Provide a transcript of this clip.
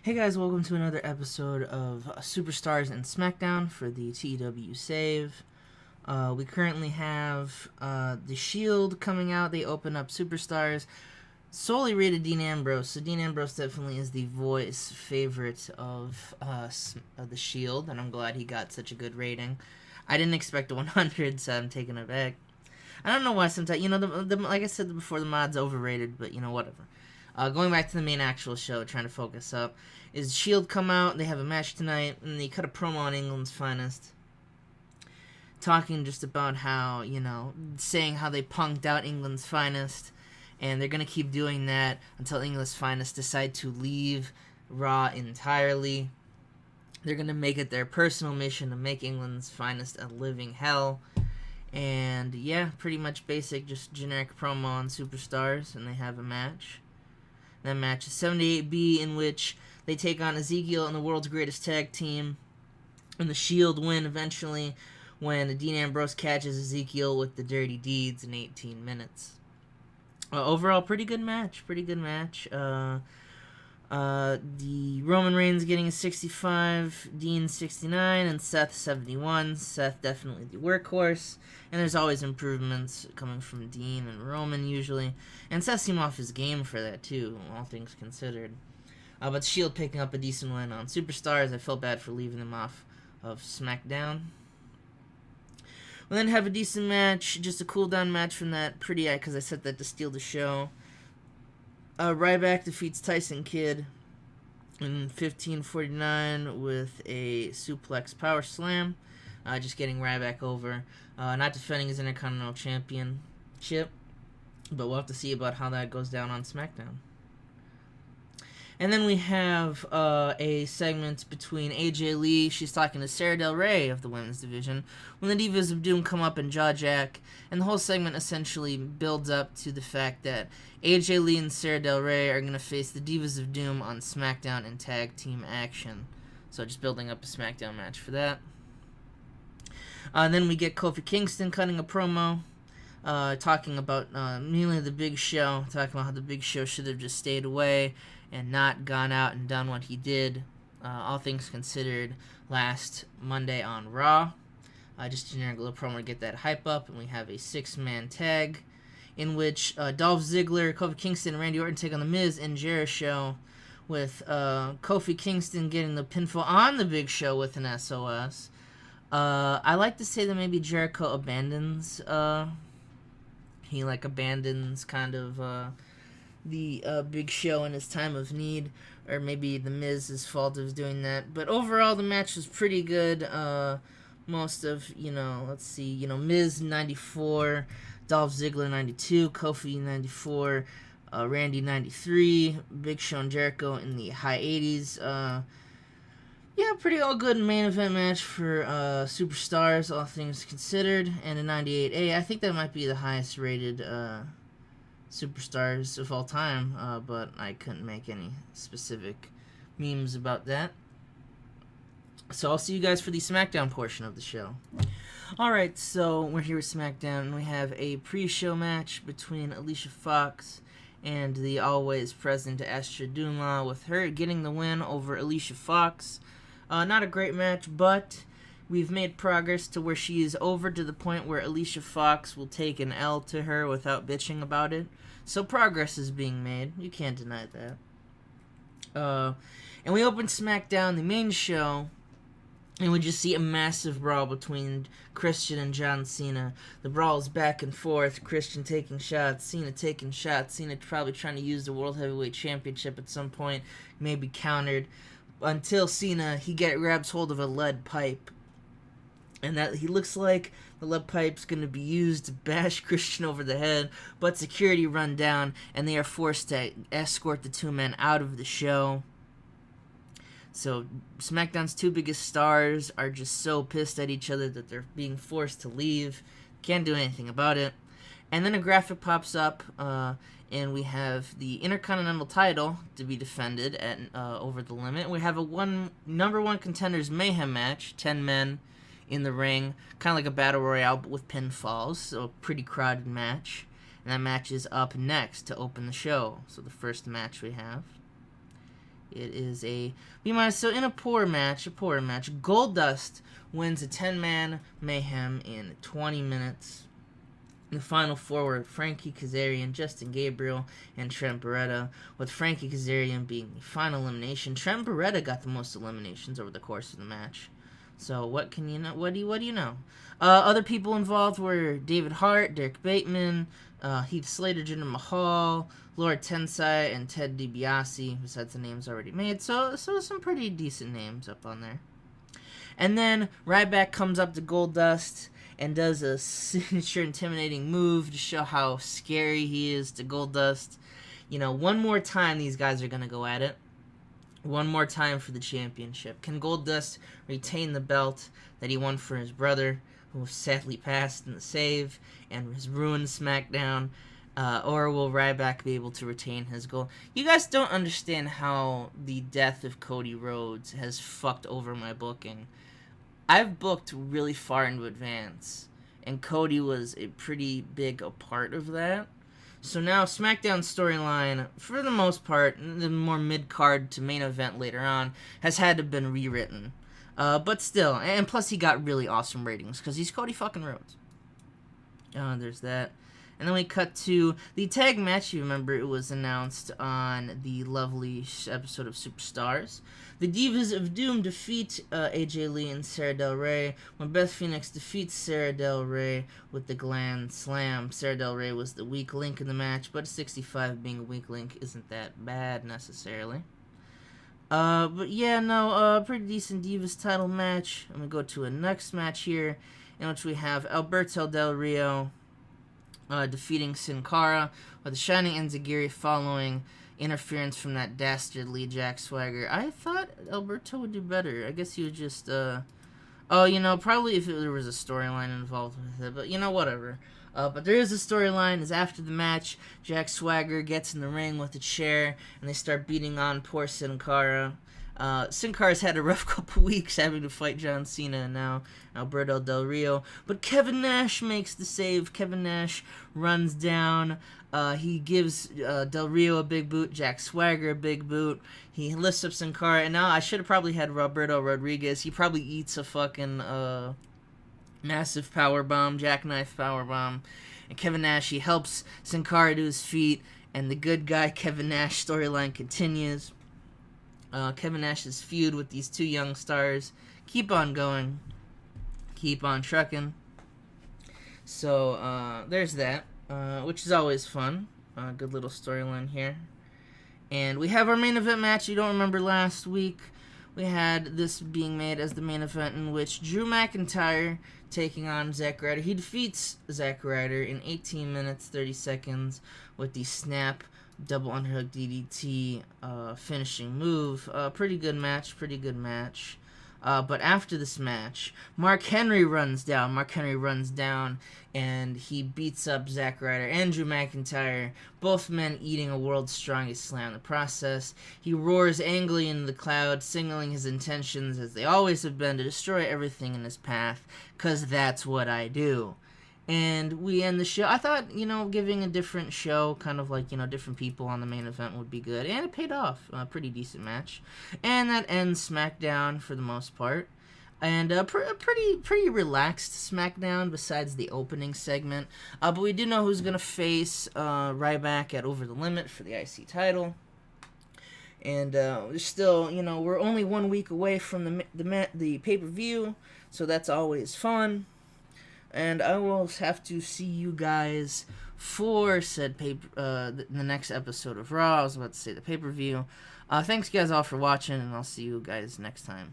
Hey guys, welcome to another episode of Superstars and Smackdown for the TEW save. We currently have The Shield coming out. They open up Superstars. Solely rated Dean Ambrose. So Dean Ambrose definitely is the voice favorite of The Shield, and I'm glad he got such a good rating. I didn't expect a 100, so I'm taking it back. I don't know why sometimes, like I said before, the mod's overrated, but whatever. Going back to the main actual show, trying to focus up, is Shield come out, they have a match tonight, and they cut a promo on England's Finest, talking just about how, saying how they punked out England's Finest, and they're going to keep doing that until England's Finest decide to leave Raw entirely. They're going to make it their personal mission to make England's Finest a living hell. And yeah, pretty much basic, just generic promo on Superstars, and they have a match. That match is 78B, in which they take on Ezekiel and the world's greatest tag team, and the Shield win eventually when Dean Ambrose catches Ezekiel with the dirty deeds in 18 minutes. Overall, pretty good match. The Roman Reigns getting a 65, Dean 69, and Seth 71. Seth definitely the workhorse, and there's always improvements coming from Dean and Roman usually, and Seth seemed off his game for that too, all things considered. But Shield picking up a decent win on Superstars. I felt bad for leaving them off of SmackDown. We'll then have a decent match, just a cool down match from that pretty because I said that to steal the show. Ryback defeats Tyson Kidd in 15:49 with a suplex power slam, just getting Ryback over. Not defending his Intercontinental Championship, but we'll have to see about how that goes down on SmackDown. And then we have a segment between AJ Lee. She's talking to Sarah Del Rey of the women's division when the Divas of Doom come up and jaw jack. And the whole segment essentially builds up to the fact that AJ Lee and Sarah Del Rey are going to face the Divas of Doom on SmackDown in tag team action. So just building up a SmackDown match for that. Then we get Kofi Kingston cutting a promo. Talking about mainly the Big Show. Talking about how the Big Show should have just stayed away and not gone out and done what he did, all things considered, last Monday on Raw. Just a generic little promo to get that hype up, and we have a 6-man tag in which Dolph Ziggler, Kofi Kingston, and Randy Orton take on The Miz and Jericho, with Kofi Kingston getting the pinfall on the Big Show with an SOS. I like to say that maybe Jericho abandons, he abandons kind of the Big Show in his time of need, or maybe the Miz's fault of doing that. But overall, the match was pretty good. Most of, Miz 94, Dolph Ziggler 92, Kofi 94, Randy 93, Big Show and Jericho in the high 80s. Pretty all good main event match for Superstars, all things considered, and a 98A. I think that might be the highest rated Superstars of all time, but I couldn't make any specific memes about that. So I'll see you guys for the SmackDown portion of the show. Alright, so we're here with SmackDown, and we have a pre-show match between Alicia Fox and the always present Astra Dunlaw, with her getting the win over Alicia Fox. Not a great match, but we've made progress to where she is over to the point where Alicia Fox will take an L to her without bitching about it. So progress is being made. You can't deny that. And we open SmackDown, the main show, and we just see a massive brawl between Christian and John Cena. The brawl is back and forth. Christian taking shots, Cena taking shots. Cena probably trying to use the World Heavyweight Championship at some point, maybe countered. Until Cena, he grabs hold of a lead pipe. And that he looks like the lead pipe's going to be used to bash Christian over the head, but security run down, and they are forced to escort the two men out of the show. So SmackDown's two biggest stars are just so pissed at each other that they're being forced to leave. Can't do anything about it. And then a graphic pops up, and we have the Intercontinental title to be defended at Over the Limit. We have a number one Contenders Mayhem match, 10 men in the ring, kind of like a battle royale but with pinfalls, so a pretty crowded match. And that match is up next to open the show, so the first match we have. It is a B-. So in a poor match, Goldust wins a 10-man Mayhem in 20 minutes. The final four were Frankie Kazarian, Justin Gabriel, and Trent Beretta, with Frankie Kazarian being the final elimination. Trent Beretta got the most eliminations over the course of the match. So what can you know? What do you know? Other people involved were David Hart, Derek Bateman, Heath Slater, Jinder Mahal, Laura Tensai, and Ted DiBiase, besides the names already made. So some pretty decent names up on there. And then Ryback comes up to Goldust and does a signature intimidating move to show how scary he is to Goldust. You know, one more time these guys are going to go at it. One more time for the championship. Can Goldust retain the belt that he won for his brother, who sadly passed in the save and has ruined SmackDown? Or will Ryback be able to retain his gold? You guys don't understand how the death of Cody Rhodes has fucked over my booking. I've booked really far into advance, and Cody was a pretty big a part of that. So now SmackDown storyline, for the most part, the more mid-card to main event later on, has had to have been rewritten. But still, and plus he got really awesome ratings, because he's Cody fucking Rhodes. There's that. And then we cut to the tag match. You remember it was announced on the lovely episode of Superstars. The Divas of Doom defeat AJ Lee and Sarah Del Rey when Beth Phoenix defeats Sarah Del Rey with the Gland Slam. Sarah Del Rey was the weak link in the match, but 65 being a weak link isn't that bad necessarily. But yeah, no, pretty decent Divas title match. I'm going to go to a next match here, in which we have Alberto Del Rio defeating Sin Cara with a Shining Enziguri following interference from that dastardly Jack Swagger. I thought Alberto would do better. I guess he would just, probably if there was a storyline involved with it, but, whatever. But there is a storyline, is after the match, Jack Swagger gets in the ring with a chair, and they start beating on poor Sin Cara. Sin Cara's had a rough couple weeks having to fight John Cena and now Alberto Del Rio. But Kevin Nash makes the save. Kevin Nash runs down. He gives Del Rio a big boot, Jack Swagger a big boot. He lifts up Sin Cara. And now I should have probably had Roberto Rodriguez. He probably eats a fucking massive powerbomb, jackknife powerbomb. And Kevin Nash, he helps Sin Cara to his feet. And the good guy Kevin Nash storyline continues. Kevin Nash's feud with these two young stars keep on going, keep on trucking. So there's that, which is always fun. Good little storyline here. And we have our main event match. You don't remember last week we had this being made as the main event, in which Drew McIntyre taking on Zack Ryder. He defeats Zack Ryder in 18 minutes 30 seconds with the snap double underhook DDT finishing move. Pretty good match. But after this match, Mark Henry runs down and he beats up Zack Ryder and Drew McIntyre, both men eating a World's Strongest Slam in the process. He roars angrily into the cloud, signaling his intentions, as they always have been, to destroy everything in his path, 'cause that's what I do. And we end the show. I thought, giving a different show, kind of like, different people on the main event would be good. And it paid off. A pretty decent match. And that ends SmackDown for the most part. And a pretty relaxed SmackDown besides the opening segment. But we do know who's going to face Ryback at Over the Limit for the IC title. And we're still, we're only 1 week away from the pay-per-view. So that's always fun. And I will have to see you guys for said the next episode of Raw. I was about to say the pay-per-view. Thanks, guys, all for watching, and I'll see you guys next time.